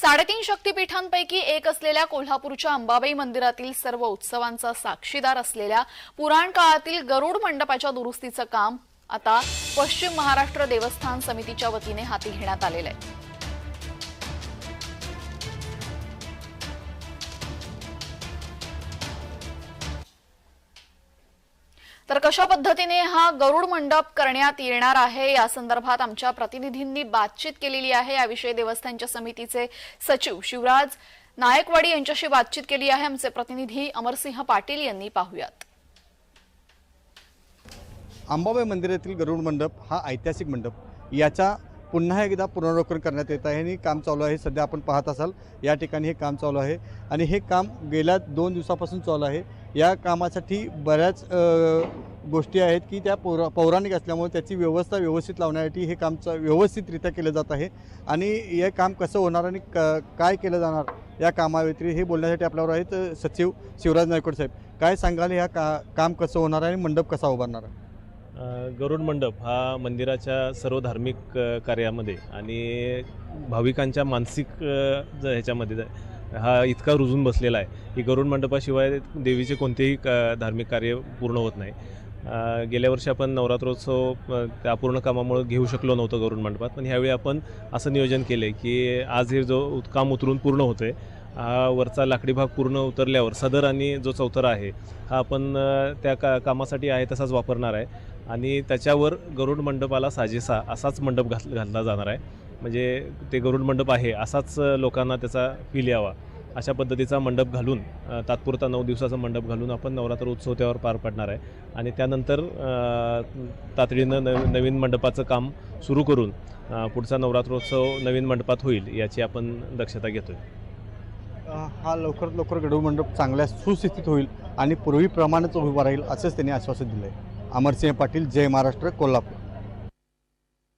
3.5 शक्तिपीठांपैकी एक असलेल्या कोल्हापूरच्या अंबाबाई मंदिरातील सर्व उत्सवांचा साक्षीदार असलेल्या पुराण काळातील गरुड मंडपाच्या दुरुस्तीचं काम आता पश्चिम महाराष्ट्र देवस्थान समितीच्या वतीने हाती घेण्यात आलेलं आहे। तर कशा पद्धतीने हा गरुड मंडप करण्यात येणार आहे या संदर्भात आमच्या प्रतिनिधींनी बातचीत केलेली आहे। याविषयी देवस्थानच्या समितीचे सचिव शिवराज नायकवाडी यांच्याशी बातचीत केली आहे। आमचे प्रतिनिधी अमरसिंह पाटील यांनी पाहूयात। अंबाबाई मंदिरातील गरुड मंडप हा ऐतिहासिक मंडप याचा पुन्हा एकदा पुनर्वलोकन करण्यात येत आहे आणि काम चालू आहे। सध्या आपण पाहत असाल या ठिकाणी हे काम चालू आहे आणि हे काम गेल्या 2 दिवसापासून चालू आहे। या कामासाठी बऱ्याच गोष्टी आहेत की त्या पौराणिक असल्यामुळे त्याची व्यवस्था व्यवस्थित लावण्यासाठी हे काम व्यवस्थितरित्या केलं जात आहे आणि हे काम कसं होणार आणि काय केलं जाणार या कामाव्यतिरिक्त हे बोलण्यासाठी आपल्यावर आहेत सचिव शिवराज नायकवाडी साहेब। काय सांगाल ह्या काम कसं होणार आणि मंडप कसा उभारणार आहे? गरुड मंडप हा मंदिराच्या सर्व धार्मिक कार्यामध्ये आणि भाविकांच्या मानसिक ह्याच्यामध्ये हा इतका रुजून बसलेला आहे की गरुड मंडपाशिवाय देवीचे कोणतेही धार्मिक कार्य पूर्ण होत नाही। गेल्या वर्षी आपण नवरात्रोत्सव त्या पूर्ण कामामुळे घेऊ शकलो नव्हतं गरुड मंडपात, पण ह्यावेळी आपण असं नियोजन केले की आज हे जो काम उतरून पूर्ण होतोय हा वरचा लाकडी भाग पूर्ण उतरल्यावर सदर आणि जो चौथरा आहे हा आपण त्या कामासाठी आहे तसाच वापरणार आहे आणि त्याच्यावर गरुड मंडपाला साजेसा असाच मंडप घातला जाणार आहे। म्हणजे ते गरुड मंडप आहे असाच लोकांना त्याचा फील यावा अशा पद्धतीचा मंडप घालून तात्पुरता 9 दिवसाचा मंडप घालून आपण नवरात्र उत्सव त्यावर पार पाडणार आहे आणि त्यानंतर तातडीनं नवीन मंडपाचं काम सुरू करून पुढचा नवरात्रोत्सव नवीन मंडपात होईल याची आपण दक्षता घेतोय। हा लवकरात लवकर गरुड मंडप चांगल्या सुस्थितीत होईल आणि पूर्वीप्रमाणेच उभा राहील असंच त्यांनी आश्वासन दिलं आहे। अमरसिंह पाटील, जय महाराष्ट्र, कोल्हापूर।